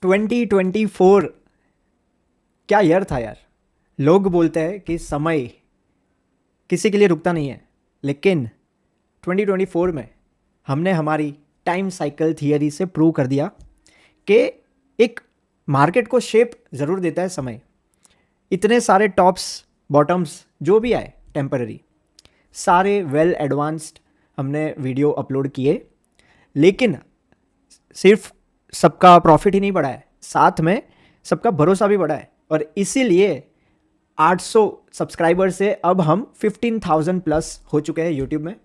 2024 क्या ईयर था यार। लोग बोलते हैं कि समय किसी के लिए रुकता नहीं है, लेकिन 2024 में हमने हमारी टाइम साइकिल थियरी से प्रूव कर दिया कि एक मार्केट को शेप ज़रूर देता है समय। इतने सारे टॉप्स बॉटम्स जो भी आए टेम्पररी, सारे वेल एडवांस्ड हमने वीडियो अपलोड किए, लेकिन सिर्फ सबका प्रॉफिट ही नहीं बढ़ा है, साथ में सबका भरोसा भी बढ़ा है। और इसीलिए 800 सब्सक्राइबर से अब हम 15,000 प्लस हो चुके हैं यूट्यूब में।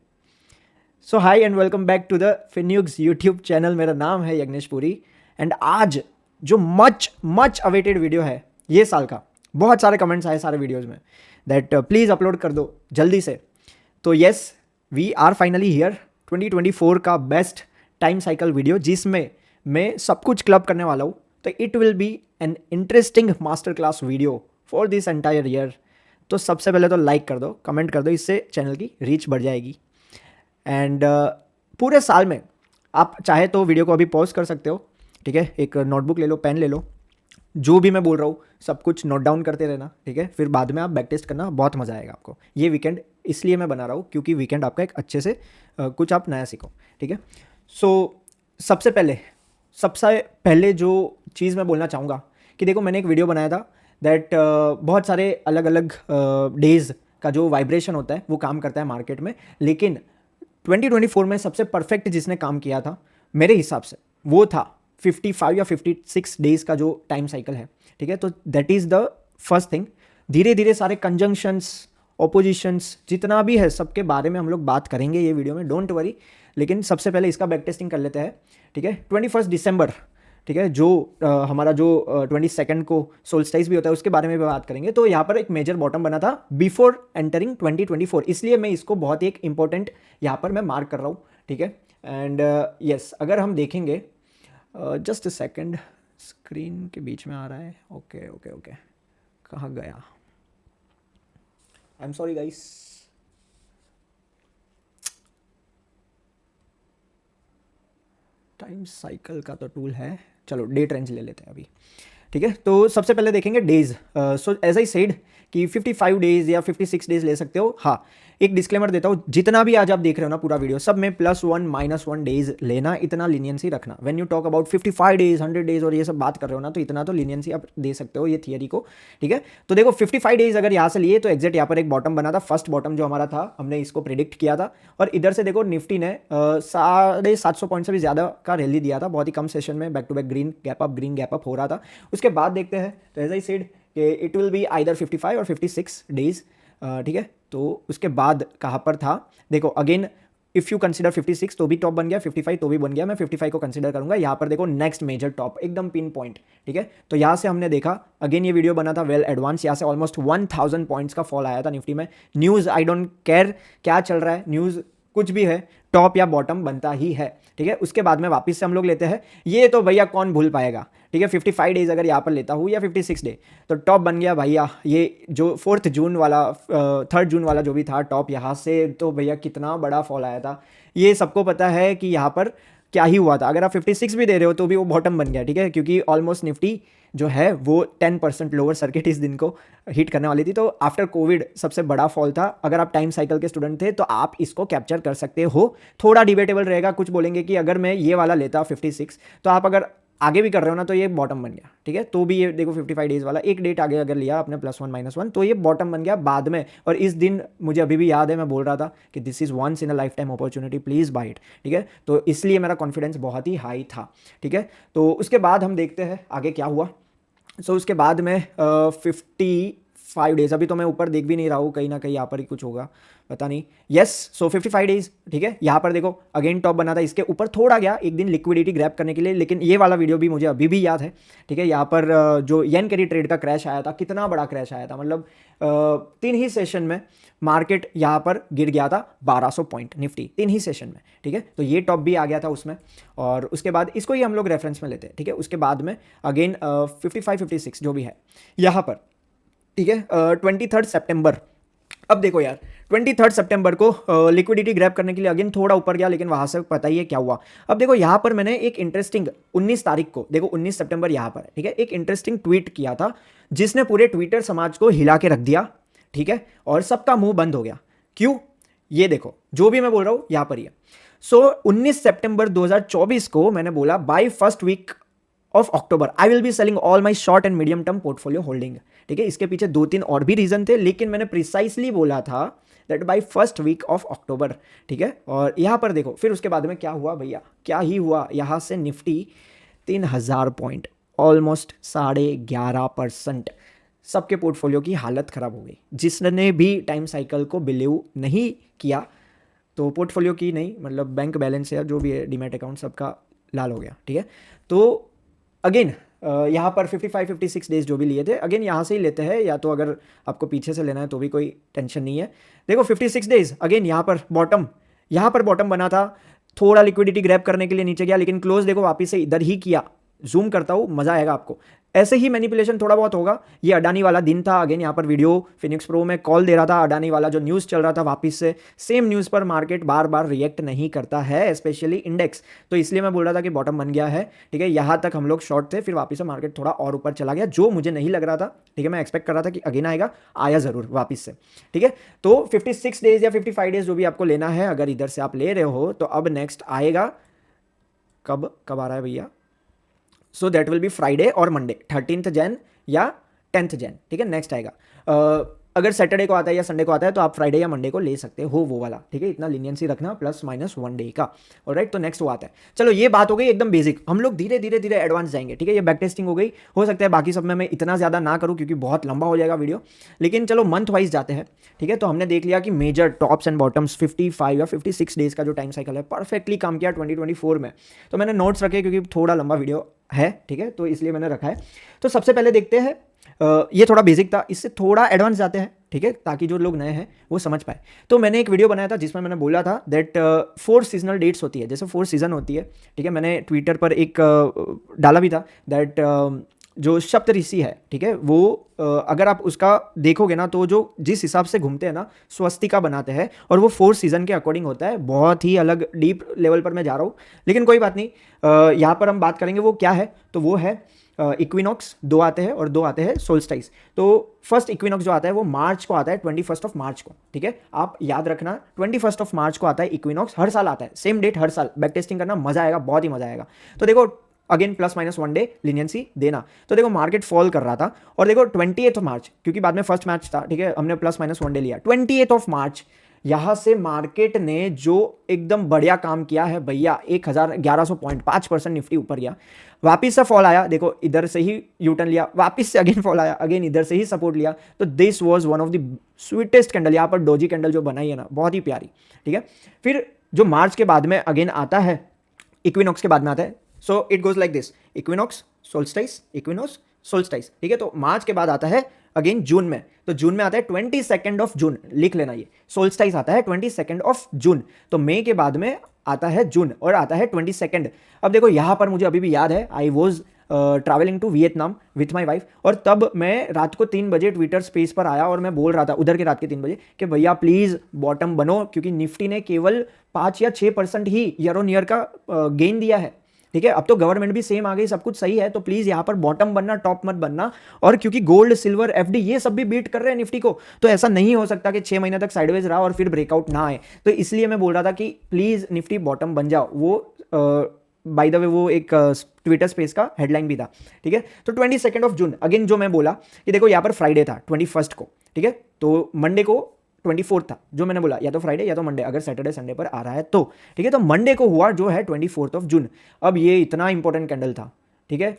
So hi and welcome back to the Finyux YouTube channel. मेरा नाम है यज्ञेश पुरी एंड आज जो मच अवेटेड वीडियो है ये साल का, बहुत सारे कमेंट्स आए सारे वीडियोज़ में दैट प्लीज़ अपलोड कर दो जल्दी से। तो yes, we are finally here. 2024 का बेस्ट टाइम साइकिल वीडियो जिसमें मैं सब कुछ क्लब करने वाला हूँ। तो it will B an interesting master class video for this entire year. तो सबसे पहले तो लाइक कर दो, कमेंट कर दो, इससे चैनल की रीच बढ़ जाएगी। एंड पूरे साल में आप चाहे तो वीडियो को अभी पॉज कर सकते हो, ठीक है। एक नोटबुक ले लो, पेन ले लो, जो भी मैं बोल रहा हूँ सब कुछ नोट डाउन करते रहना, ठीक है। फिर बाद में आप बैक टेस्ट करना, बहुत मज़ा आएगा आपको। ये वीकेंड इसलिए मैं बना रहा हूँ क्योंकि वीकेंड आपका एक अच्छे से कुछ आप नया सीखो, ठीक है। सो सबसे पहले जो चीज़ मैं बोलना चाहूँगा कि देखो, मैंने एक वीडियो बनाया था दैट बहुत सारे अलग अलग डेज़ का जो वाइब्रेशन होता है वो काम करता है मार्केट में, लेकिन 2024 में सबसे परफेक्ट जिसने काम किया था मेरे हिसाब से वो था 55 या 56 डेज का जो टाइम साइकिल है, ठीक है। तो that is the first thing. धीरे धीरे सारे कंजंक्शंस, ऑपोजिशंस जितना भी है सबके बारे में हम लोग बात करेंगे ये वीडियो में, डोंट वरी। लेकिन सबसे पहले इसका बैक टेस्टिंग कर लेते हैं, ठीक है। 21 दिसंबर, ठीक है, जो हमारा जो 22 को सोल्स्टाइस भी होता है उसके बारे में भी बात करेंगे। तो यहाँ पर एक मेजर बॉटम बना था बिफोर एंटरिंग 2024, इसलिए मैं इसको बहुत ही एक इंपॉर्टेंट यहाँ पर मैं मार्क कर रहा हूँ, ठीक है। एंड यस, अगर हम देखेंगे, जस्ट अ सेकेंड, स्क्रीन के बीच में आ रहा है, ओके ओके ओके, कहाँ गया, I am sorry guys. Time cycle का तो टूल है, चलो डेट रेंज ले लेते हैं अभी, ठीक है। तो सबसे पहले देखेंगे days. So as I said कि 55 डेज या 56 डेज ले सकते हो। हाँ, एक डिस्क्लेमर देता हूँ, जितना भी आज आप देख रहे हो ना पूरा वीडियो, सब में +1 -1 डेज लेना, इतना लीनियंसी रखना। When you talk about 55 days, 100 days और ये सब बात कर रहे हो ना, तो इतना तो लीनियंसी आप दे सकते हो ये थियरी को, ठीक है। तो देखो 55 डेज अगर यहाँ से लिए तो एग्जैक्ट यहाँ पर एक बॉटम बना था, फर्स्ट बॉटम जो हमारा था, हमने इसको प्रिडिक्ट किया था। और इधर से देखो निफ्टी ने 750 पॉइंट से भी ज़्यादा का रैली दिया था, बहुत ही कम सेशन में, back to back green gap up हो रहा था। उसके बाद देखते हैं, तो एज आई सेड कि इट विल बी आइदर 55 और 56 डेज, ठीक है। तो उसके बाद कहाँ पर था, देखो अगेन इफ़ यू कंसिडर 56 तो भी टॉप बन गया, 55 तो भी बन गया, मैं 55 को कंसिडर करूंगा। यहाँ पर देखो नेक्स्ट मेजर टॉप एकदम पिन पॉइंट, ठीक है। तो यहाँ से हमने देखा, अगेन ये वीडियो बना था वेल एडवांस, यहाँ से ऑलमोस्ट 1000 पॉइंट्स का फॉल आया था निफ्टी में। न्यूज़ आई डोंट केयर क्या चल रहा है, न्यूज़ कुछ भी है, टॉप या बॉटम बनता ही है, ठीक है। उसके बाद में वापस से हम लोग लेते हैं, ये तो भैया कौन भूल पाएगा, ठीक है। 55 डेज अगर यहाँ पर लेता हूँ या 56 डे, तो टॉप बन गया भैया। ये जो 4 जून वाला 3 जून वाला जो भी था टॉप, यहाँ से तो भैया कितना बड़ा फॉल आया था, ये सबको पता है कि यहाँ पर क्या ही हुआ था। अगर आप 56 भी दे रहे हो तो भी वो बॉटम बन गया, ठीक है, क्योंकि ऑलमोस्ट निफ्टी जो है वो 10% लोअर सर्किट इस दिन को हिट करने वाली थी। तो आफ्टर कोविड सबसे बड़ा फॉल था। अगर आप टाइम साइकिल के स्टूडेंट थे तो आप इसको कैप्चर कर सकते हो। थोड़ा डिबेटेबल रहेगा, कुछ बोलेंगे कि अगर मैं ये वाला लेता 56, तो आप अगर आगे भी कर रहे हो ना तो ये बॉटम बन गया, ठीक है। तो भी ये देखो 55 डेज वाला एक डेट आगे अगर लिया आपने +1 -1 तो ये बॉटम बन गया बाद में। और इस दिन मुझे अभी भी याद है, मैं बोल रहा था कि this is once in a life time opportunity, please buy it, ठीक है। तो इसलिए मेरा कॉन्फिडेंस बहुत ही हाई था, ठीक है। तो उसके बाद हम देखते हैं आगे क्या हुआ। सो उसके बाद में 55 डेज, अभी तो मैं ऊपर देख भी नहीं रहा हूँ, कहीं ना कहीं यहाँ पर ही कुछ होगा, पता नहीं। यस, सो 55 डेज, ठीक है। यहाँ पर देखो अगेन टॉप बना था, इसके ऊपर थोड़ा गया एक दिन लिक्विडिटी ग्रैब करने के लिए, लेकिन ये वाला वीडियो भी मुझे अभी भी याद है, ठीक है। यहाँ पर जो येन कैरी ट्रेड का क्रैश आया था, कितना बड़ा क्रैश आया था, मतलब 3 ही सेशन में मार्केट यहाँ पर गिर गया था 1200 पॉइंट निफ्टी, 3 ही सेशन में, ठीक है। तो ये टॉप भी आ गया था उसमें। और उसके बाद इसको ही हम लोग रेफरेंस में लेते हैं, ठीक है। उसके बाद में अगेन 55 56 जो भी है यहाँ पर, ठीक है। 23 सितंबर अब देखो यार 23 सितंबर को लिक्विडिटी ग्रैब करने के लिए अगेन थोड़ा ऊपर गया, लेकिन वहां से पता ही है क्या हुआ। अब देखो यहाँ पर मैंने एक इंटरेस्टिंग 19 तारीख को, देखो 19 सितंबर यहाँ पर है, ठीक है, एक इंटरेस्टिंग ट्वीट किया था जिसने पूरे ट्विटर समाज को हिला के रख दिया, ठीक है, और सबका मुंह बंद हो गया। क्यों? ये देखो जो भी मैं बोल रहा हूं यहां पर ही है। सो 19 सितंबर 2024 को मैंने बोला by first week of October I will be selling all my short and medium term portfolio holding, ठीक है। इसके पीछे 2-3 और भी रीजन थे, लेकिन मैंने प्रिसाइसली बोला था that by first week of October, ठीक है। और यहां पर देखो फिर उसके बाद में क्या हुआ भैया, क्या ही हुआ, यहां से निफ्टी 3000 पॉइंट, ऑलमोस्ट 11.5%, सबके पोर्टफोलियो की हालत ख़राब हो गई। जिसने भी टाइम साइकिल को बिलीव नहीं किया तो पोर्टफोलियो की नहीं, मतलब बैंक बैलेंस या जो भी है डीमैट अकाउंट सबका लाल हो गया, ठीक है। तो अगेन यहाँ पर 55-56 डेज जो भी लिए थे अगेन यहाँ से ही लेते हैं, या तो अगर आपको पीछे से लेना है तो भी कोई टेंशन नहीं है। देखो 56 डेज अगेन यहाँ पर बॉटम बना था, थोड़ा लिक्विडिटी ग्रैब करने के लिए नीचे गया, लेकिन क्लोज देखो वापस से इधर ही किया। जूम करता हूँ, मजा आएगा आपको। ऐसे ही मैनिपुलेशन थोड़ा बहुत होगा। ये अडानी वाला दिन था, अगेन यहाँ पर वीडियो फिनिक्स प्रो में कॉल दे रहा था, अडानी वाला जो न्यूज़ चल रहा था वापस से सेम न्यूज़ पर मार्केट बार बार रिएक्ट नहीं करता है, स्पेशली इंडेक्स। तो इसलिए मैं बोल रहा था कि बॉटम बन गया है, ठीक है। यहाँ तक हम लोग शॉर्ट थे, फिर वापस से मार्केट थोड़ा और ऊपर चला गया, जो मुझे नहीं लग रहा था, ठीक है। मैं एक्सपेक्ट कर रहा था कि अगेन आएगा, आया जरूर वापस से, ठीक है। तो 56 डेज या 55 डेज जो भी आपको लेना है, अगर इधर से आप ले रहे हो तो अब नेक्स्ट आएगा कब आ रहा है भैया, so that will be Friday और मंडे 13 जैन या 10 जैन, ठीक है। नेक्स्ट आएगा अगर सैटरडे को आता है या संडे को आता है तो आप फ्राइडे या मंडे को ले सकते हो वो वाला, ठीक है। इतना लीनियंसी रखना +-1 डे का, ऑलराइट। तो नेक्स्ट वो आता है। चलो ये बात हो गई एकदम बेसिक, हम लोग धीरे धीरे एडवांस जाएंगे, ठीक है। ये बैक टेस्टिंग हो गई, हो सकता है बाकी सब में मैं इतना ज़्यादा ना करूँ क्योंकि बहुत लंबा हो जाएगा वीडियो, लेकिन चलो मंथ वाइज जाते हैं, ठीक है। तो हमने देख लिया कि मेजर टॉप्स एंड बॉटम्स 55 या 56 डेज का जो टाइम साइकिल है परफेक्टली काम किया 2024 में। तो मैंने नोट्स रखे क्योंकि थोड़ा लंबा वीडियो है, ठीक है, तो इसलिए मैंने रखा है। तो सबसे पहले देखते हैं, ये थोड़ा बेसिक था, इससे थोड़ा एडवांस जाते हैं, ठीक है, ताकि जो लोग नए हैं वो समझ पाए। तो मैंने एक वीडियो बनाया था जिसमें मैंने बोला था दैट 4 सीजनल डेट्स होती है, जैसे 4 सीजन होती है, ठीक है। मैंने ट्विटर पर एक डाला भी था दैट जो सप्तऋषि है, ठीक है, वो अगर आप उसका देखोगे ना तो जो जिस हिसाब से घूमते हैं ना स्वस्तिका बनाते हैं, और वो 4 सीजन के अकॉर्डिंग होता है। बहुत ही अलग डीप लेवल पर मैं जा रहा हूँ, लेकिन कोई बात नहीं, यहाँ पर हम बात करेंगे वो क्या है। तो वो है इक्विनॉक्स 2 आते हैं और 2 आते हैं सोल्स्टाइस। तो फर्स्ट इक्विनॉक्स जो आता है वो मार्च को आता है, 21 मार्च को, ठीक है। आप याद रखना 21 मार्च को आता है इक्विनॉक्स, हर साल आता है सेम डेट, हर साल। बैक टेस्टिंग करना, मजा आएगा, बहुत ही मजा आएगा। तो देखो अगेन +-1 डे लीनियंसी देना। तो देखो मार्केट फॉल कर रहा था, और देखो 28 मार्च, क्योंकि बाद में फर्स्ट मैच था, ठीक है, हमने +-1 डे लिया। 28 मार्च यहां से मार्केट ने जो एकदम बढ़िया काम किया है भैया, 1100 पॉइंट, 5% निफ्टी ऊपर गया, वापिस से फॉल आया, देखो इधर से ही यूटर्न लिया, वापिस से अगेन फॉल आया, अगेन इधर से ही सपोर्ट लिया। तो this was one of the sweetest candle, यहाँ पर डोजी कैंडल जो बनाई है ना, बहुत ही प्यारी, ठीक है। फिर जो मार्च के बाद में अगेन आता है, इक्विनॉक्स के बाद में आता है, so it goes like this, equinox solstice, equinox solstice, ठीक है। तो मार्च के बाद आता है अगेन जून में, तो जून में आता है 22 जून, लिख लेना, ये सोल्स्टाइस आता है 22 जून। तो मई के बाद में आता है जून और आता है 22। अब देखो यहाँ पर मुझे अभी भी याद है, I was travelling to Vietnam with my wife, और तब मैं रात को 3 बजे ट्विटर स्पेस पर आया और मैं बोल रहा था उधर के रात के 3 बजे कि भैया प्लीज बॉटम बनो, क्योंकि निफ्टी ने केवल 5 या 6% ही ईयर ऑन ईयर का गेन दिया है, ठीक है। अब तो गवर्नमेंट भी सेम आ गई, सब कुछ सही है, तो प्लीज यहाँ पर बॉटम बनना, टॉप मत बनना। और क्योंकि गोल्ड, सिल्वर, एफडी ये सब भी बीट कर रहे हैं निफ्टी को, तो ऐसा नहीं हो सकता कि 6 महीने तक साइडवेज रहा और फिर ब्रेकआउट ना आए। तो इसलिए मैं बोल रहा था कि प्लीज निफ्टी बॉटम बन जाओ। वो बाय द वे वो एक ट्विटर स्पेस का हेडलाइन भी था, ठीक है। तो 22 जून अगेन जो मैं बोला कि देखो यहाँ पर फ्राइडे था 21 को, ठीक है, तो मंडे को 24 था, जो मैंने बोला या तो फ्राइडे या तो मंडे, अगर सैटरडे संडे पर आ रहा है तो, ठीक है। तो मंडे को हुआ जो है 24 जून। अब ये इतना इंपॉर्टेंट कैंडल था, ठीक है,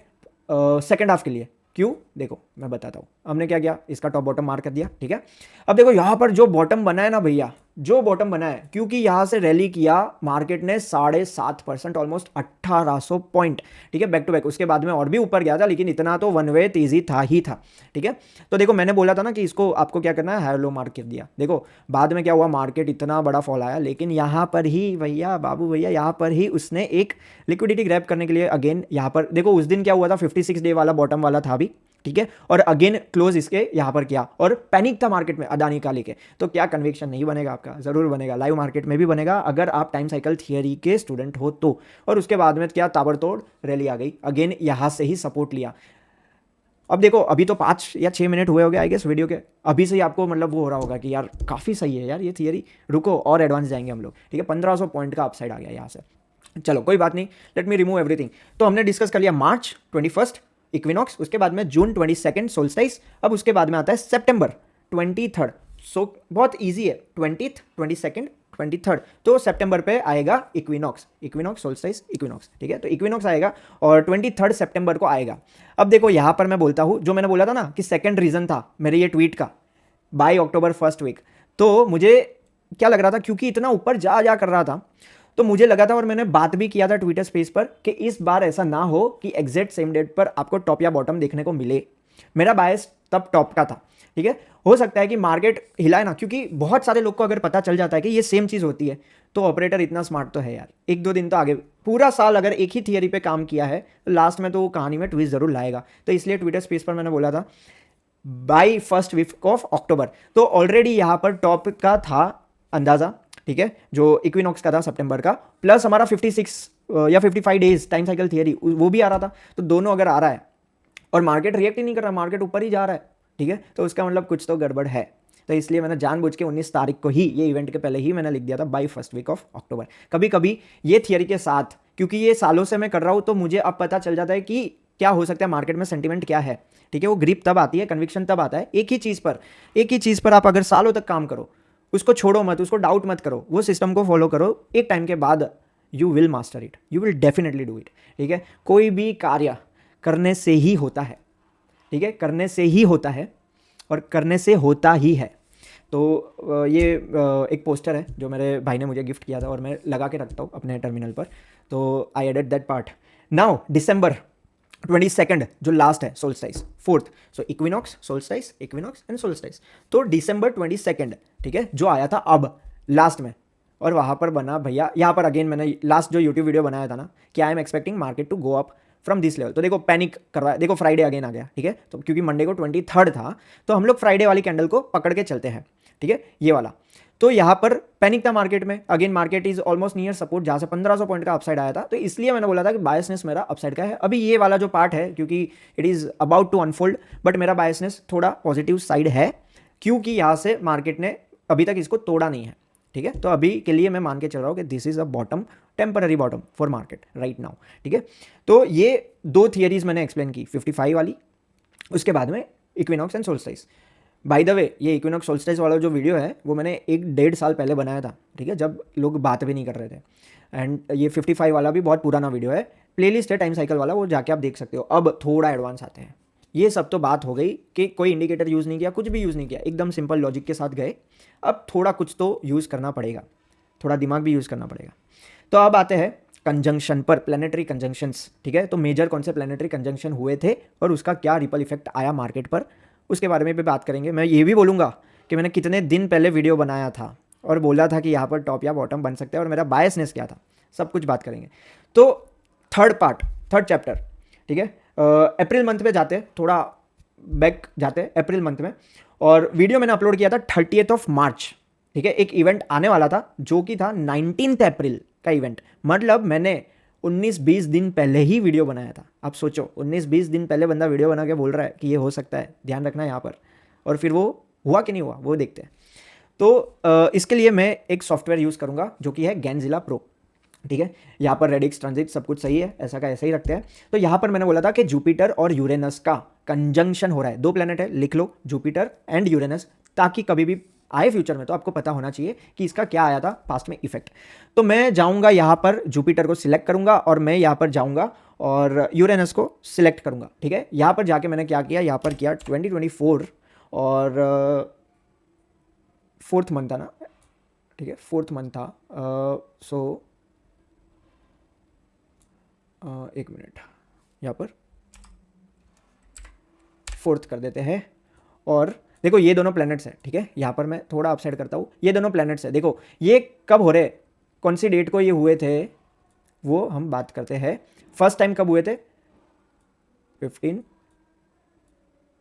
सेकेंड हाफ के लिए। क्यों? देखो मैं बताता हूँ। हमने क्या किया, इसका टॉप बॉटम मार्क कर दिया, ठीक है। अब देखो यहाँ पर जो बॉटम बना है ना भैया, जो बॉटम बना है, क्योंकि यहाँ से रैली किया मार्केट ने 7.5%, ऑलमोस्ट 1800 पॉइंट, ठीक है, बैक टू बैक। उसके बाद में और भी ऊपर गया था, लेकिन इतना तो वन वे तेजी था ही था, ठीक है। तो देखो मैंने बोला था ना कि इसको आपको क्या करना है, हाई लो मार्क कर दिया। देखो बाद में क्या हुआ, मार्केट इतना बड़ा फॉल आया, लेकिन यहाँ पर ही भैया, बाबू भैया, यहाँ पर ही उसने एक लिक्विडिटी ग्रैब करने के लिए अगेन यहाँ पर देखो, उस दिन क्या हुआ था, 56 डे वाला बॉटम वाला था भी, ठीक है, और अगेन क्लोज इसके यहाँ पर किया और पैनिक था मार्केट में अदानी का लेके, तो क्या कन्विक्शन नहीं बनेगा आपका? जरूर बनेगा, लाइव मार्केट में भी बनेगा अगर आप टाइम साइकिल थियरी के स्टूडेंट हो तो। और उसके बाद में क्या ताबड़तोड़ रैली आ गई, अगेन यहाँ से ही सपोर्ट लिया। अब देखो अभी तो 5 या 6 मिनट हुए हो गए आई गेस वीडियो के, अभी से ही आपको मतलब वो हो रहा होगा कि यार काफ़ी सही है यार ये थियरी, रुको और एडवांस जाएंगे हम लोग, ठीक है। 1500 पॉइंट का अपसाइड आ गया यहाँ से, चलो कोई बात नहीं, लेट मी रिमूव एवरीथिंग। तो हमने डिस्कस कर लिया मार्च 21 इक्विनॉक्स, उसके बाद में जून 22 सोल्स्टाइस, अब उसके बाद में आता है सितंबर 23। सो बहुत इजी है, 20th 22 23, तो सितंबर पे आएगा इक्विनॉक्स सोल्स्टाइस इक्विनॉक्स, ठीक है। तो इक्विनॉक्स आएगा और 23 सितंबर को आएगा। अब देखो यहाँ पर मैं बोलता हूँ, जो मैंने बोला था ना कि सेकंड रीजन था मेरे ये ट्वीट का बाय अक्टूबर फर्स्ट वीक, तो मुझे क्या लग रहा था, क्योंकि इतना ऊपर जा कर रहा था, तो मुझे लगा था और मैंने बात भी किया था ट्विटर स्पेस पर कि इस बार ऐसा ना हो कि एग्जैक्ट सेम डेट पर आपको टॉप या बॉटम देखने को मिले। मेरा बायस तब टॉप का था, ठीक है। हो सकता है कि मार्केट हिलाए ना, क्योंकि बहुत सारे लोग को अगर पता चल जाता है कि ये सेम चीज़ होती है, तो ऑपरेटर इतना स्मार्ट तो है यार, 1-2 दिन तो आगे, पूरा साल अगर एक ही थियरी पे काम किया है तो लास्ट में तो वो कहानी में ट्विस्ट जरूर लाएगा। तो इसलिए ट्विटर स्पेस पर मैंने बोला था by first week of October, तो ऑलरेडी यहाँ पर टॉप का था अंदाजा, ठीक है, जो इक्विनॉक्स का था सितंबर का, प्लस हमारा 56 या 55 डेज टाइम साइकिल थियरी वो भी आ रहा था। तो दोनों अगर आ रहा है और मार्केट रिएक्ट ही नहीं कर रहा, मार्केट ऊपर ही जा रहा है, ठीक है, तो उसका मतलब कुछ तो गड़बड़ है। तो इसलिए मैंने जानबूझ के 19 तारीख को ही, ये इवेंट के पहले ही मैंने लिख दिया था by first week of October. कभी कभी ये थियरी के साथ, क्योंकि ये सालों से मैं कर रहा हूँ, तो मुझे अब पता चल जाता है कि क्या हो सकता है मार्केट में, सेंटिमेंट क्या है, ठीक है। वो ग्रिप तब आती है, कन्विक्शन तब आता है, एक ही चीज़ पर आप अगर सालों तक काम करो, उसको छोड़ो मत, उसको डाउट मत करो, वो सिस्टम को फॉलो करो, एक टाइम के बाद you will master it, you will definitely do it, ठीक है। कोई भी कार्य करने से ही होता है, ठीक है, करने से ही होता है और करने से होता ही है। तो ये एक पोस्टर है जो मेरे भाई ने मुझे गिफ्ट किया था और मैं लगा के रखता हूँ अपने टर्मिनल पर, तो I added that part. Now December 22 जो लास्ट है solstice, 4th, so equinox solstice equinox and solstice, तो दिसंबर 22, ठीक है, जो आया था अब लास्ट में, और वहाँ पर बना भैया, यहाँ पर अगेन मैंने लास्ट जो यूट्यूब वीडियो बनाया था ना कि I am expecting market to go up from this level, तो देखो पैनिक कर रहा है, देखो फ्राइडे अगेन आ गया, ठीक है। तो क्योंकि मंडे को 23 था, तो हम लोग फ्राइडे वाली कैंडल को पकड़ के चलते हैं, ठीक है, ये वाला। तो यहाँ पर पैनिक था मार्केट में, again market is almost near support, जहाँ से 1500 पॉइंट का अपसाइड आया था, तो इसलिए मैंने बोला था कि बायसनेस मेरा अपसाइड का है। अभी ये वाला जो पार्ट है, क्योंकि it is about to unfold, but मेरा बायसनेस थोड़ा पॉजिटिव साइड है, क्योंकि यहाँ से मार्केट ने अभी तक इसको तोड़ा नहीं है, ठीक है। तो अभी के लिए मैं मान के चल रहा हूँ कि this is a bottom, temporary bottom for market right now, ठीक है। तो ये 2 थियरीज मैंने एक्सप्लेन की, 55 वाली, उसके बाद में equinox and solstice. By the way ये इक्विनॉक्स सोल्स्टाइस वाला जो वीडियो है वो मैंने 1-1.5 साल पहले बनाया था, ठीक है, जब लोग बात भी नहीं कर रहे थे। एंड ये 55 वाला भी बहुत पुराना वीडियो है, प्लेलिस्ट है टाइम साइकिल वाला, वो जाके आप देख सकते हो। अब थोड़ा एडवांस आते हैं। ये सब तो बात हो गई कि कोई इंडिकेटर यूज़ नहीं किया, कुछ भी यूज़ नहीं किया, एकदम सिंपल लॉजिक के साथ गए। अब थोड़ा कुछ तो यूज़ करना पड़ेगा, थोड़ा दिमाग भी यूज़ करना पड़ेगा। तो अब आते हैं कंजंक्शन पर, प्लानिटरी कंजंक्शंस, ठीक है। तो मेजर कौन से प्लानिटरी कंजंक्शन हुए थे और उसका क्या रिपल इफेक्ट आया मार्केट पर, उसके बारे में भी बात करेंगे। मैं ये भी बोलूँगा कि मैंने कितने दिन पहले वीडियो बनाया था और बोला था कि यहाँ पर टॉप या बॉटम बन सकते हैं और मेरा बायसनेस क्या था, सब कुछ बात करेंगे। तो थर्ड चैप्टर, ठीक है, अप्रैल मंथ में जाते हैं, थोड़ा बैक जाते हैं अप्रैल मंथ में, और वीडियो मैंने अपलोड किया था 30 मार्च, ठीक है। एक इवेंट आने वाला था जो कि था 19 अप्रैल का इवेंट, मतलब मैंने 19-20 दिन पहले ही वीडियो बनाया था। आप सोचो 19-20 दिन पहले बंदा वीडियो बना के बोल रहा है कि ये हो सकता है, ध्यान रखना यहाँ पर, और फिर वो हुआ कि नहीं हुआ वो देखते हैं। तो इसके लिए मैं एक सॉफ्टवेयर यूज़ करूँगा जो कि है गैनजिला प्रो, ठीक है। यहाँ पर रेडिक्स ट्रांजिट सब कुछ सही है, ऐसा का ऐसा ही रखते हैं। तो यहाँ पर मैंने बोला था कि जुपिटर और यूरेनस का कंजंक्शन हो रहा है, 2 प्लैनेट है, लिख लो जुपिटर एंड यूरेनस, ताकि कभी भी आए फ्यूचर में तो आपको पता होना चाहिए कि इसका क्या आया था पास्ट में इफेक्ट। तो मैं जाऊंगा यहाँ पर जुपिटर को सिलेक्ट करूंगा और मैं यहाँ पर जाऊंगा और यूरेनस को सिलेक्ट करूंगा, ठीक है। यहाँ पर जाके मैंने क्या किया, यहाँ पर किया 2024 और 4th मंथ था ना, ठीक है, 4th मंथ था। सो एक मिनट, यहाँ पर 4th कर देते हैं। और देखो ये दोनों प्लैनेट्स हैं, ठीक है, यहाँ पर मैं थोड़ा अपसाइड करता हूँ, ये दोनों प्लैनेट्स हैं। देखो ये कब हो रहे, कौन सी डेट को ये हुए थे, वो हम बात करते हैं। फर्स्ट टाइम कब हुए थे, 15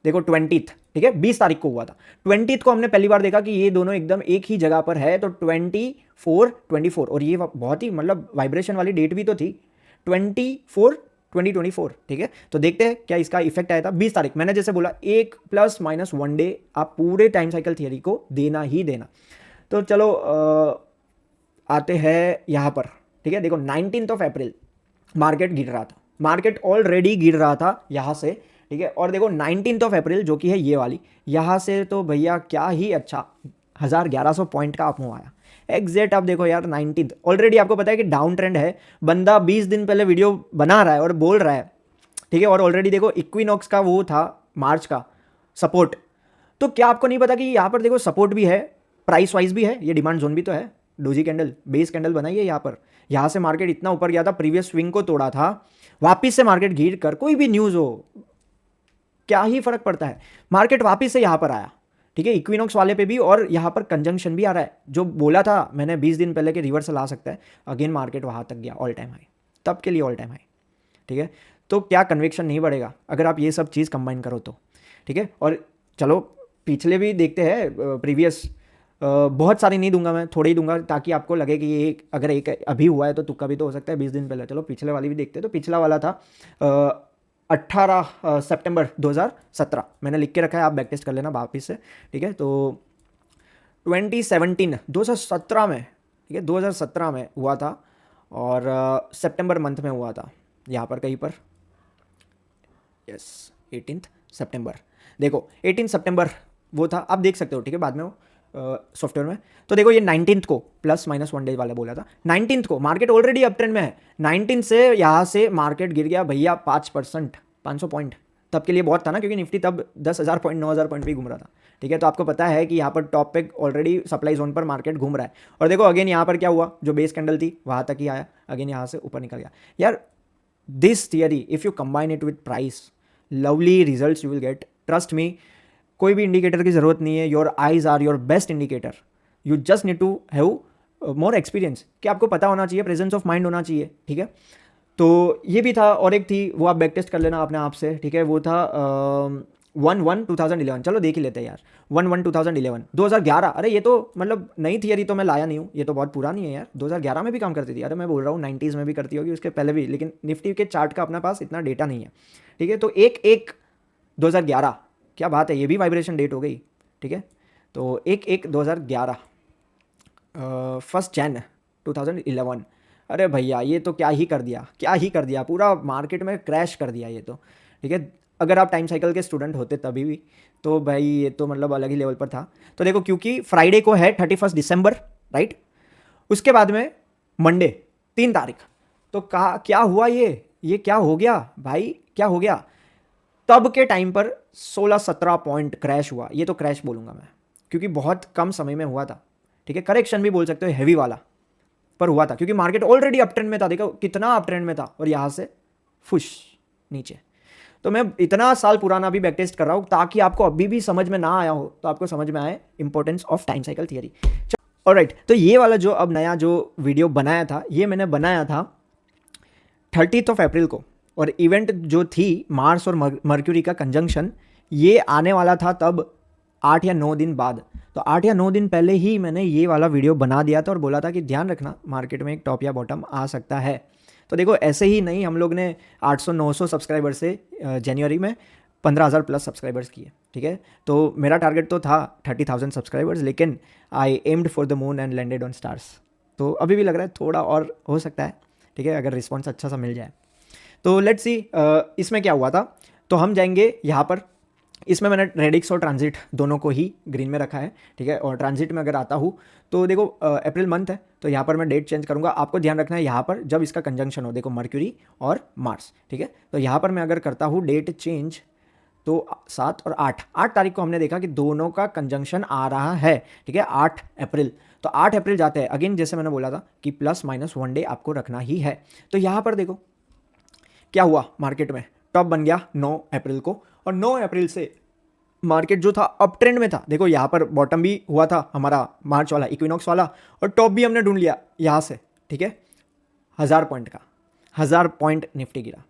देखो 20th, ठीक है 20 तारीख को हुआ था, 20th को हमने पहली बार देखा कि ये दोनों एकदम एक ही जगह पर है, तो 24 और ये बहुत ही मतलब वाइब्रेशन वाली डेट भी तो थी 2024, ठीक है। तो देखते हैं क्या इसका इफेक्ट आया था 20 तारीख। मैंने जैसे बोला 1 ± 1 डे आप पूरे टाइम साइकिल थियरी को देना ही देना। तो चलो आते हैं यहाँ पर, ठीक है। देखो 19 अप्रैल मार्केट गिर रहा था, मार्केट ऑलरेडी गिर रहा था यहाँ से, ठीक है। और देखो 19 अप्रैल जो कि है ये वाली, यहाँ से तो भैया क्या ही अच्छा 1100 पॉइंट का अपमूव आया एग्जैक्ट। आप देखो यार 19 ऑलरेडी आपको पता है कि डाउन ट्रेंड है, बंदा 20 दिन पहले वीडियो बना रहा है और बोल रहा है, ठीक है। और ऑलरेडी देखो इक्विनॉक्स का वो था मार्च का सपोर्ट, तो क्या आपको नहीं पता कि यहाँ पर देखो सपोर्ट भी है, प्राइस वाइज भी है, ये डिमांड जोन भी तो है। डोजी कैंडल बेस कैंडल बनाई है यहाँ पर, यहाँ से मार्केट इतना ऊपर गया था, प्रीवियस स्विंग को तोड़ा था, वापिस से मार्केट गिर कर, कोई भी न्यूज़ हो क्या ही फर्क पड़ता है, मार्केट वापिस से यहाँ पर आया, ठीक है। इक्विनॉक्स वाले पे भी और यहाँ पर कंजंक्शन भी आ रहा है, जो बोला था मैंने 20 दिन पहले के रिवर्सल आ सकता है, अगेन मार्केट वहाँ तक गया ऑल टाइम हाई, तब के लिए ऑल टाइम हाई, ठीक है। तो क्या कन्विक्शन नहीं बढ़ेगा अगर आप ये सब चीज़ कंबाइन करो तो, ठीक है। और चलो पिछले भी देखते हैं प्रीवियस, बहुत सारी नहीं दूंगा मैं, थोड़े ही दूंगा ताकि आपको लगे कि ये अगर एक अभी हुआ है तो तुक्का भी तो हो सकता है 20 दिन पहले। चलो पिछले वाली भी देखते हैं। तो पिछला वाला था 18 सितंबर 2017, मैंने लिख के रखा है, आप बैक टेस्ट कर लेना वापिस से, ठीक है। तो 2017 में, ठीक है 2017 में हुआ था और सितंबर मंथ में हुआ था यहाँ पर कहीं पर, यस 18 सितंबर। देखो 18 सितंबर वो था, आप देख सकते हो, ठीक है बाद में वो सॉफ्टवेयर में। तो देखो ये 19 को ±1 डे वाला बोला था, 19 को मार्केट ऑलरेडी अप ट्रेंड में है, 19 से यहाँ से मार्केट गिर गया भैया 5%, 500 पॉइंट, तब के लिए बहुत था ना, क्योंकि निफ्टी तब 10,000 पॉइंट 9,000 पॉइंट भी घूम रहा था, ठीक है। तो आपको पता है कि यहाँ पर टॉप पे ऑलरेडी सप्लाई जोन पर मार्केट घूम रहा है। और देखो अगेन यहाँ पर क्या हुआ, जो बेस कैंडल थी वहाँ तक ही आया, अगेन यहाँ से ऊपर निकल गया। यार this theory if you combine it with price, lovely results you will get, trust me. कोई भी इंडिकेटर की ज़रूरत नहीं है, your eyes are your best indicator, you just need to have more experience, कि आपको पता होना चाहिए, प्रेजेंस ऑफ माइंड होना चाहिए, ठीक है। तो ये भी था, और एक थी वो आप बैक टेस्ट कर लेना अपने आप से, ठीक है। वो था 1/1/2011, चलो देख ही लेते हैं यार, 1/1/2011, 2011, अरे ये तो मतलब नई थियरी तो मैं लाया नहीं हूँ, ये तो बहुत पुरानी है यार, 2011 में भी काम करती थी, अरे मैं बोल रहा हूँ 90s में भी करती होगी, उसके पहले भी, लेकिन निफ्टी के चार्ट का अपने पास इतना डेटा नहीं है, ठीक है। तो 1/1/2011, क्या बात है, ये भी वाइब्रेशन डेट हो गई, ठीक है। तो 1/1/2011, 1 जनवरी 2011, अरे भैया ये तो क्या ही कर दिया, क्या ही कर दिया, पूरा मार्केट में क्रैश कर दिया ये तो, ठीक है। अगर आप टाइम साइकिल के स्टूडेंट होते तभी भी तो भाई ये तो मतलब अलग ही लेवल पर था। तो देखो क्योंकि फ्राइडे को है 31 दिसंबर, राइट, उसके बाद में मंडे 3 तारीख, तो क्या हुआ, ये क्या हो गया भाई, क्या हो गया, तब के टाइम पर 16-17 पॉइंट क्रैश हुआ। ये तो क्रैश बोलूँगा मैं, क्योंकि बहुत कम समय में हुआ था, ठीक है। करेक्शन भी बोल सकते हो हैवी वाला, पर हुआ था क्योंकि मार्केट ऑलरेडी अप ट्रेंड में था, देखो कितना अप ट्रेंड में था, और यहाँ से फुश नीचे। तो मैं इतना साल पुराना भी बैक टेस्ट कर रहा हूँ ताकि आपको अभी भी समझ में ना आया हो तो आपको समझ में आए importance of time cycle theory. Alright, तो ये वाला जो अब नया जो वीडियो बनाया था, ये मैंने बनाया था 30 अप्रैल को, और इवेंट जो थी मार्स और मर्क्यूरी का कंजंक्शन, ये आने वाला था तब 8 या 9 दिन बाद। तो 8 या 9 दिन पहले ही मैंने ये वाला वीडियो बना दिया था और बोला था कि ध्यान रखना मार्केट में एक टॉप या बॉटम आ सकता है। तो देखो ऐसे ही नहीं, हम लोग ने 800-900 सब्सक्राइबर से जनवरी में 15,000 प्लस सब्सक्राइबर्स किए, ठीक है। तो मेरा टारगेट तो था 30,000 सब्सक्राइबर्स, लेकिन I aimed for the moon and landed on stars. तो अभी भी लग रहा है थोड़ा और हो सकता है, ठीक है, अगर रिस्पॉन्स अच्छा सा मिल जाए। तो लेट्स सी इसमें क्या हुआ था। तो हम जाएंगे यहाँ पर, इसमें मैंने रेडिक्स और ट्रांजिट दोनों को ही ग्रीन में रखा है, ठीक है। और ट्रांजिट में अगर आता हूँ तो देखो अप्रैल मंथ है, तो यहाँ पर मैं डेट चेंज करूँगा। आपको ध्यान रखना है यहाँ पर जब इसका कंजंक्शन हो, देखो मर्क्यूरी और मार्स, ठीक है। तो यहाँ पर मैं अगर करता हूँ डेट चेंज, तो 7 और 8 तारीख को हमने देखा कि दोनों का कंजंक्शन आ रहा है, ठीक है, 8 अप्रैल। तो 8 अप्रैल जाते हैं, अगेन जैसे मैंने बोला था कि ±1 डे आपको रखना ही है। तो यहाँ पर देखो क्या हुआ, मार्केट में टॉप बन गया 9 अप्रैल को, और 9 अप्रैल से मार्केट जो था अप ट्रेंड में था। देखो यहाँ पर बॉटम भी हुआ था हमारा मार्च वाला इक्विनॉक्स वाला, और टॉप भी हमने ढूंढ लिया यहाँ से, ठीक है, 1000 पॉइंट का, 1000 पॉइंट निफ्टी गिरा,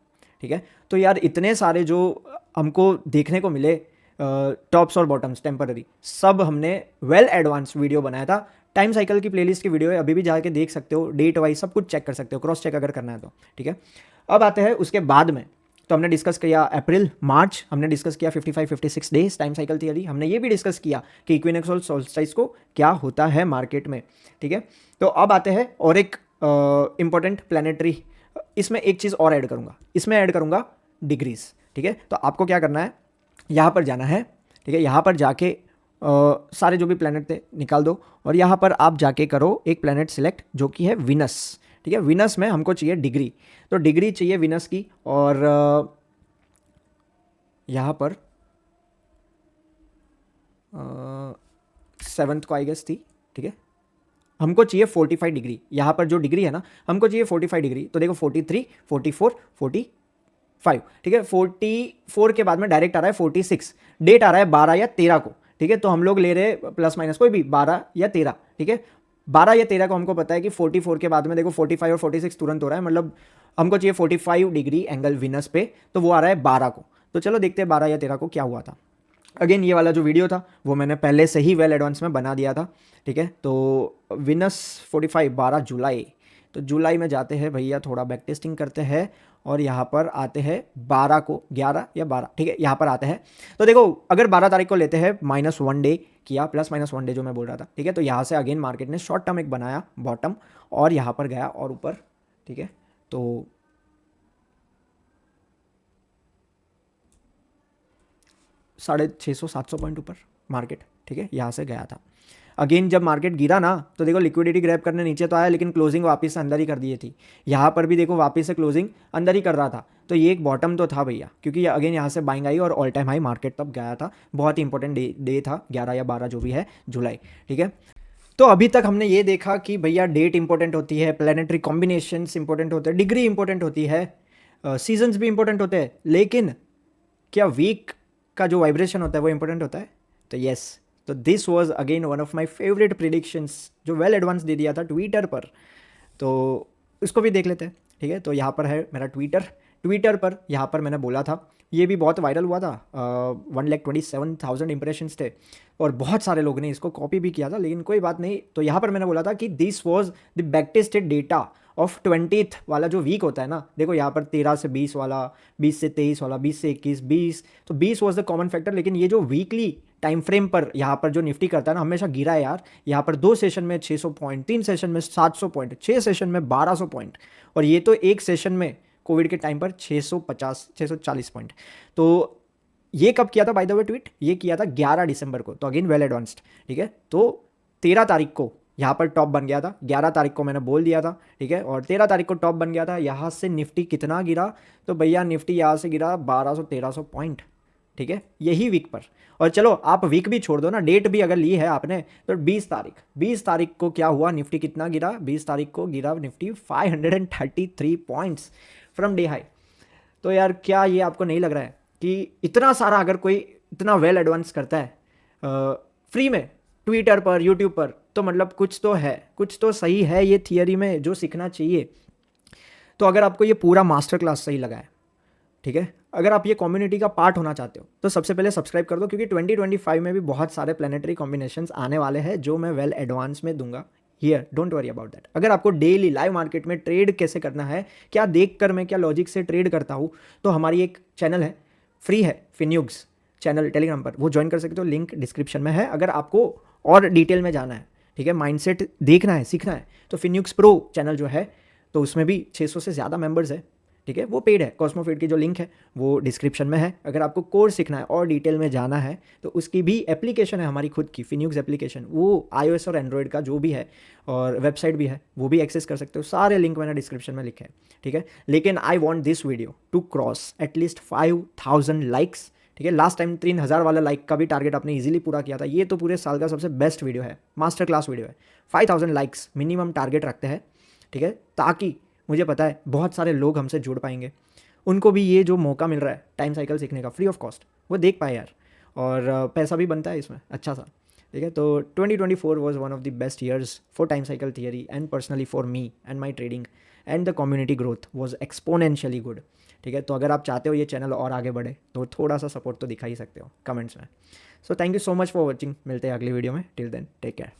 ठीक है। तो यार इतने सारे जो हमको देखने को मिले, टॉप्स और बॉटम्स टेम्पररी, सब हमने वेल एडवांस वीडियो बनाया था। टाइम साइकिल की प्लेलिस्ट की वीडियो है, अभी भी जाके देख सकते हो, डेट वाइज सब कुछ चेक कर सकते हो, क्रॉस चेक अगर करना है तो, ठीक है। अब आते हैं उसके बाद में, तो हमने डिस्कस किया अप्रैल मार्च, हमने डिस्कस किया 55-56 डेज टाइम साइकिल थियरी, हमने ये भी डिस्कस किया कि इक्विनोक्स और सोल्स्टिस को क्या होता है मार्केट में, ठीक है। तो अब आते हैं और एक इंपॉर्टेंट प्लानिटरी, इसमें एक चीज़ और ऐड करूँगा, इसमें ऐड करूँगा डिग्रीज, ठीक है। तो आपको क्या करना है, यहाँ पर जाना है, ठीक है, यहाँ पर जाके सारे जो भी प्लैनेट थे निकाल दो, और यहाँ पर आप जाके करो एक प्लैनेट सिलेक्ट जो कि है विनस, ठीक है। विनस में हमको चाहिए डिग्री, तो डिग्री चाहिए विनस की, और यहाँ पर 7th को आई गेस थी, ठीक है। हमको चाहिए 45 डिग्री, यहाँ पर जो डिग्री है ना हमको चाहिए 45 डिग्री, तो देखो 43, 44, 45, ठीक है। 44 के बाद में डायरेक्ट आ रहा है 46, डेट आ रहा है 12 या 13 को, ठीक है। तो हम लोग ले रहे प्लस माइनस कोई भी 12 या 13, ठीक है। 12 या 13 को हमको पता है कि 44 के बाद में देखो 45 और 46 तुरंत हो रहा है, मतलब हमको चाहिए 45 डिग्री एंगल विनस पे, तो वो आ रहा है 12 को। तो चलो देखते हैं 12 या 13 को क्या हुआ था। अगेन ये वाला जो वीडियो था वो मैंने पहले से ही वेल एडवांस में बना दिया था, ठीक है। तो विनस 45 12 जुलाई, तो जुलाई में जाते हैं भैया, थोड़ा बैक टेस्टिंग करते हैं, और यहाँ पर आते हैं 12 को, 11 या 12, ठीक है, यहाँ पर आते हैं। तो देखो अगर 12 तारीख को लेते हैं -1 डे किया, +-1 डे जो मैं बोल रहा था, ठीक है। तो यहाँ से अगेन मार्केट ने शॉर्ट टर्म एक बनाया बॉटम, और यहाँ पर गया और ऊपर, ठीक है। तो 650-700 पॉइंट ऊपर मार्केट, ठीक है, यहाँ से गया था। अगेन जब मार्केट गिरा ना, तो देखो लिक्विडिटी ग्रैब करने नीचे तो आया, लेकिन क्लोजिंग वापस से अंदर ही कर दी थी। यहाँ पर भी देखो वापस से क्लोजिंग अंदर ही कर रहा था, तो ये एक बॉटम तो था भैया, क्योंकि अगेन यहाँ से बाइंग आई और ऑल टाइम हाई मार्केट तब गया था। बहुत ही इंपॉर्टेंट डे था, 11 या 12 जो भी है जुलाई, ठीक है। तो अभी तक हमने ये देखा कि भैया डेट इंपॉर्टेंट होती है, प्लानिटरी कॉम्बिनेशंस इंपॉर्टेंट होते हैं, डिग्री इंपॉर्टेंट होती है, सीजन्स भी इंपॉर्टेंट होते हैं, लेकिन क्या वीक का जो वाइब्रेशन होता है वो इंपॉर्टेंट होता है? तो यस, तो this was again one of my favourite predictions जो वेल एडवांस दे दिया था ट्विटर पर, तो उसको भी देख लेते हैं, ठीक है। तो यहाँ पर है मेरा ट्विटर पर यहाँ पर मैंने बोला था, ये भी बहुत वायरल हुआ था, 1,27,000 इंप्रेशंस थे, और बहुत सारे लोगों ने इसको कॉपी भी किया था, लेकिन कोई बात नहीं। तो यहाँ पर मैंने बोला था कि this was the back tested data of 20th वाला जो वीक होता है ना, देखो यहाँ पर 13 से 20 वाला, 20 से 23 वाला, 20 से 21, 20, तो 20 वॉज द कॉमन फैक्टर। लेकिन ये जो वीकली टाइम फ्रेम पर यहाँ पर जो निफ्टी करता है ना, हमेशा गिरा है यार। यहाँ पर 2 सेशन में 600 पॉइंट, 3 सेशन में 700 पॉइंट, 6 सेशन में 1200 पॉइंट, और ये तो एक सेशन में कोविड के टाइम पर 650 640 पॉइंट। तो ये कब किया था बाय द वे ट्वीट? ये किया था 11 दिसंबर को, तो अगेन वेल एडवांस्ड, ठीक है। तो 13 तारीख को यहाँ पर टॉप बन गया था, 11 तारीख को मैंने बोल दिया था, ठीक है, और 13 तारीख को टॉप बन गया था। यहाँ से निफ्टी कितना गिरा? तो भैया निफ्टी यहाँ से गिरा 1200-1300 पॉइंट, ठीक है, यही वीक पर। और चलो आप वीक भी छोड़ दो ना, डेट भी अगर ली है आपने, तो 20 तारीख को क्या हुआ? निफ्टी कितना गिरा? 20 तारीख को गिरा Nifty 533 points from day high. तो यार क्या ये आपको नहीं लग रहा है कि इतना सारा अगर कोई इतना वेल एडवांस करता है फ्री में ट्विटर पर, यूट्यूब पर, तो मतलब कुछ तो है, कुछ तो सही है ये थियरी में जो सीखना चाहिए। तो अगर आपको ये पूरा मास्टर क्लास सही लगा है, ठीक है, अगर आप ये कम्युनिटी का पार्ट होना चाहते हो, तो सबसे पहले सब्सक्राइब कर दो, क्योंकि 2025 में भी बहुत सारे प्लानिटरी कॉम्बिनेशंस आने वाले हैं जो मैं वेल एडवांस में दूंगा। Here don't worry about that. अगर आपको डेली लाइव मार्केट में ट्रेड कैसे करना है, क्या देखकर मैं क्या लॉजिक से ट्रेड करता हूँ, तो हमारी एक चैनल है, फ्री है, फिन्यूग्स चैनल टेलीग्राम पर, वो ज्वाइन कर सकते हो, लिंक डिस्क्रिप्शन में है। अगर आपको और डिटेल में जाना है, ठीक है, माइंडसेट देखना है, सीखना है, तो फिन्यूग्स प्रो चैनल जो है, तो उसमें भी 600 से ज़्यादा मेंबर्स है, ठीक है, वो पेड है। कॉस्मोफिट की जो लिंक है वो डिस्क्रिप्शन में है। अगर आपको कोर्स सीखना है और डिटेल में जाना है, तो उसकी भी एप्लीकेशन है हमारी खुद की, फिन्यूग्स एप्लीकेशन, वो iOS और एंड्रॉयड का जो भी है, और वेबसाइट भी है, वो भी एक्सेस कर सकते हो। सारे लिंक मैंने डिस्क्रिप्शन में लिखे हैं, ठीक है। लेकिन I want this video to cross at least 5000 likes, ठीक है। लास्ट टाइम 3000 वाला लाइक का भी टारगेट आपने इजीली पूरा किया था। ये तो पूरे साल का सबसे बेस्ट वीडियो है, मास्टर क्लास वीडियो है। 5000 लाइक्स मिनिमम टारगेट रखते हैं, ठीक है, ताकि मुझे पता है बहुत सारे लोग हमसे जुड़ पाएंगे, उनको भी ये जो मौका मिल रहा है टाइम साइकिल सीखने का फ्री ऑफ कॉस्ट, वो देख पाए यार, और पैसा भी बनता है इसमें अच्छा सा। ठीक है, तो 2024 was one of the best years for time cycle theory and personally for me and my trading and the community growth was exponentially good. ठीक है, तो अगर आप चाहते हो ये चैनल और आगे बढ़े तो थोड़ा सा सपोर्ट तो दिखा ही सकते हो कमेंट्स में। So thank you so much for watching, मिलते हैं अगली वीडियो में, टिल देन टेक केयर।